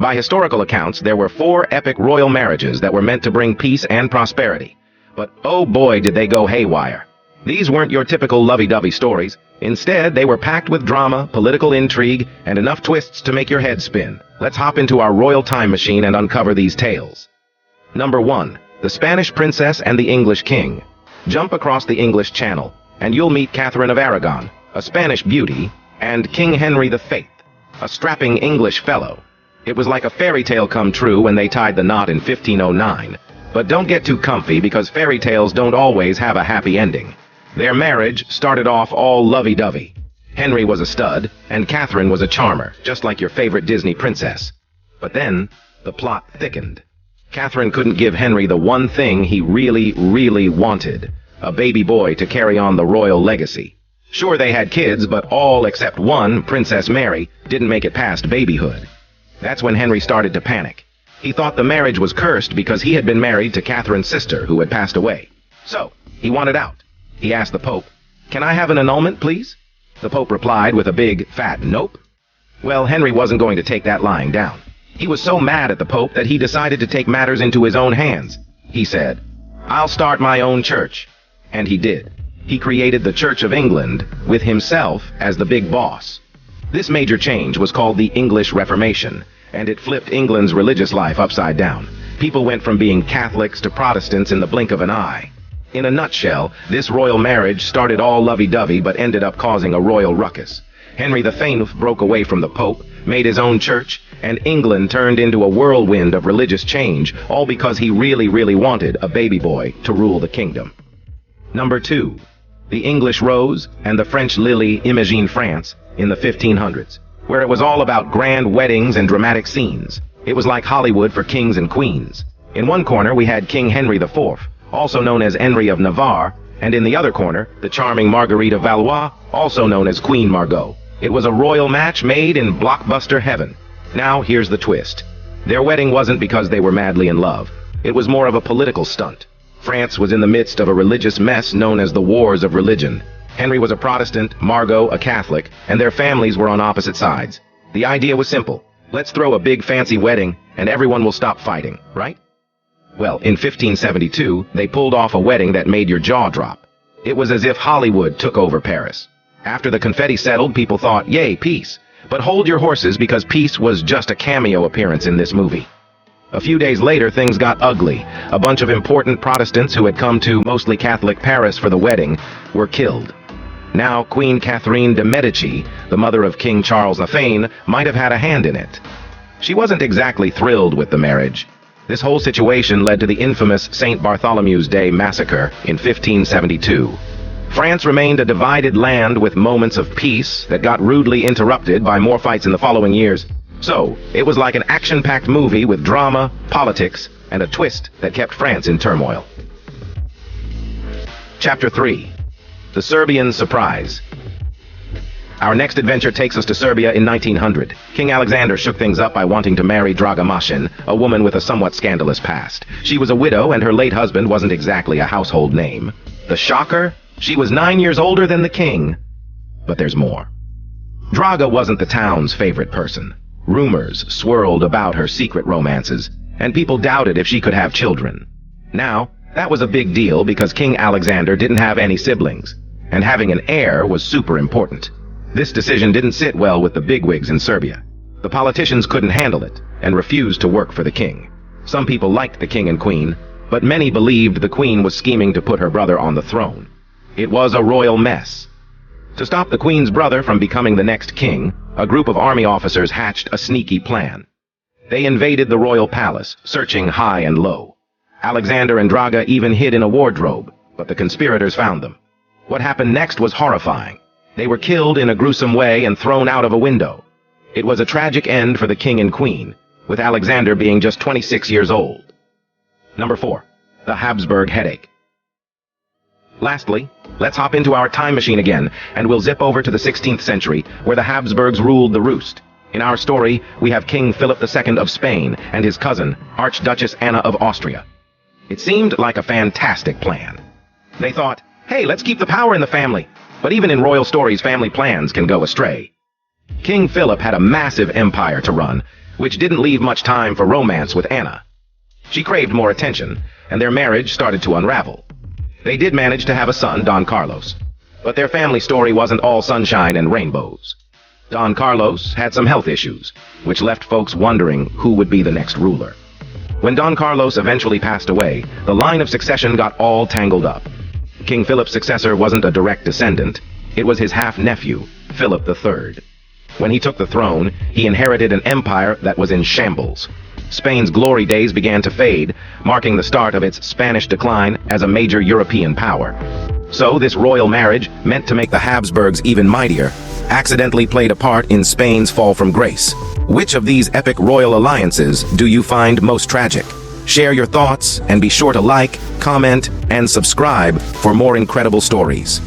By historical accounts, there were 4 epic royal marriages that were meant to bring peace and prosperity. But oh boy, did they go haywire. These weren't your typical lovey-dovey stories. Instead, they were packed with drama, political intrigue, and enough twists to make your head spin. Let's hop into our royal time machine and uncover these tales. Number 1. The Spanish Princess and the English King. Jump across the English Channel, and you'll meet Catherine of Aragon, a Spanish beauty, and King Henry V, a strapping English fellow. It was like a fairy tale come true when they tied the knot in 1509. But don't get too comfy, because fairy tales don't always have a happy ending. Their marriage started off all lovey-dovey. Henry was a stud, and Catherine was a charmer, just like your favorite Disney princess. But then, the plot thickened. Catherine couldn't give Henry the one thing he really wanted, a baby boy to carry on the royal legacy. Sure, they had kids, but all except one, Princess Mary, didn't make it past babyhood. That's when Henry started to panic. He thought the marriage was cursed because he had been married to Catherine's sister, who had passed away. So, he wanted out. He asked the Pope, "Can I have an annulment, please?" The Pope replied with a big, fat nope. Well, Henry wasn't going to take that lying down. He was so mad at the Pope that he decided to take matters into his own hands. He said, "I'll start my own church." And he did. He created the Church of England, with himself as the big boss. This major change was called the English Reformation, and it flipped England's religious life upside down. People went from being Catholics to Protestants in the blink of an eye. In a nutshell, this royal marriage started all lovey-dovey but ended up causing a royal ruckus. Henry V broke away from the Pope, made his own church, and England turned into a whirlwind of religious change, all because he really wanted a baby boy to rule the kingdom. Number 2. The English Rose and the French Lily Imogene France in the 1500s, where it was all about grand weddings and dramatic scenes. It was like Hollywood for kings and queens. In one corner we had King Henry IV, also known as Henry of Navarre, and in the other corner, the charming Marguerite of Valois, also known as Queen Margot. It was a royal match made in blockbuster heaven. Now, here's the twist. Their wedding wasn't because they were madly in love. It was more of a political stunt. France was in the midst of a religious mess known as the Wars of Religion. Henry was a Protestant, Margot a Catholic, and their families were on opposite sides. The idea was simple. Let's throw a big fancy wedding, and everyone will stop fighting, right? Well, in 1572, they pulled off a wedding that made your jaw drop. It was as if Hollywood took over Paris. After the confetti settled, people thought, yay, peace. But hold your horses, because peace was just a cameo appearance in this movie. A few days later, things got ugly. A bunch of important Protestants who had come to mostly Catholic Paris for the wedding were killed. Now, Queen Catherine de' Medici, the mother of King Charles the Fane, might have had a hand in it. She wasn't exactly thrilled with the marriage. This whole situation led to the infamous St. Bartholomew's Day massacre in 1572. France remained a divided land with moments of peace that got rudely interrupted by more fights in the following years. So, it was like an action-packed movie with drama, politics, and a twist that kept France in turmoil. Chapter 3. The Serbian Surprise. Our next adventure takes us to Serbia in 1900. King Alexander shook things up by wanting to marry Draga Mašin, a woman with a somewhat scandalous past. She was a widow, and her late husband wasn't exactly a household name. The shocker? She was 9 years older than the king. But there's more. Draga wasn't the town's favorite person. Rumors swirled about her secret romances, and people doubted if she could have children. Now, that was a big deal because King Alexander didn't have any siblings, and having an heir was super important. This decision didn't sit well with the bigwigs in Serbia. The politicians couldn't handle it, and refused to work for the king. Some people liked the king and queen, but many believed the queen was scheming to put her brother on the throne. It was a royal mess. To stop the queen's brother from becoming the next king, a group of army officers hatched a sneaky plan. They invaded the royal palace, searching high and low. Alexander and Draga even hid in a wardrobe, but the conspirators found them. What happened next was horrifying. They were killed in a gruesome way and thrown out of a window. It was a tragic end for the king and queen, with Alexander being just 26 years old. Number 4. The Habsburg Headache. Lastly, let's hop into our time machine again, and we'll zip over to the 16th century, where the Habsburgs ruled the roost. In our story, we have King Philip II of Spain and his cousin, Archduchess Anna of Austria. It seemed like a fantastic plan. They thought, hey, let's keep the power in the family. But even in royal stories, family plans can go astray. King Philip had a massive empire to run, which didn't leave much time for romance with Anna. She craved more attention, and their marriage started to unravel. They did manage to have a son, Don Carlos, but their family story wasn't all sunshine and rainbows. Don Carlos had some health issues, which left folks wondering who would be the next ruler. When Don Carlos eventually passed away, the line of succession got all tangled up. King Philip's successor wasn't a direct descendant, it was his half-nephew, Philip III. When he took the throne, he inherited an empire that was in shambles. Spain's glory days began to fade, marking the start of its Spanish decline as a major European power. So this royal marriage, meant to make the Habsburgs even mightier, accidentally played a part in Spain's fall from grace. Which of these epic royal alliances do you find most tragic? Share your thoughts and be sure to like, comment, and subscribe for more incredible stories.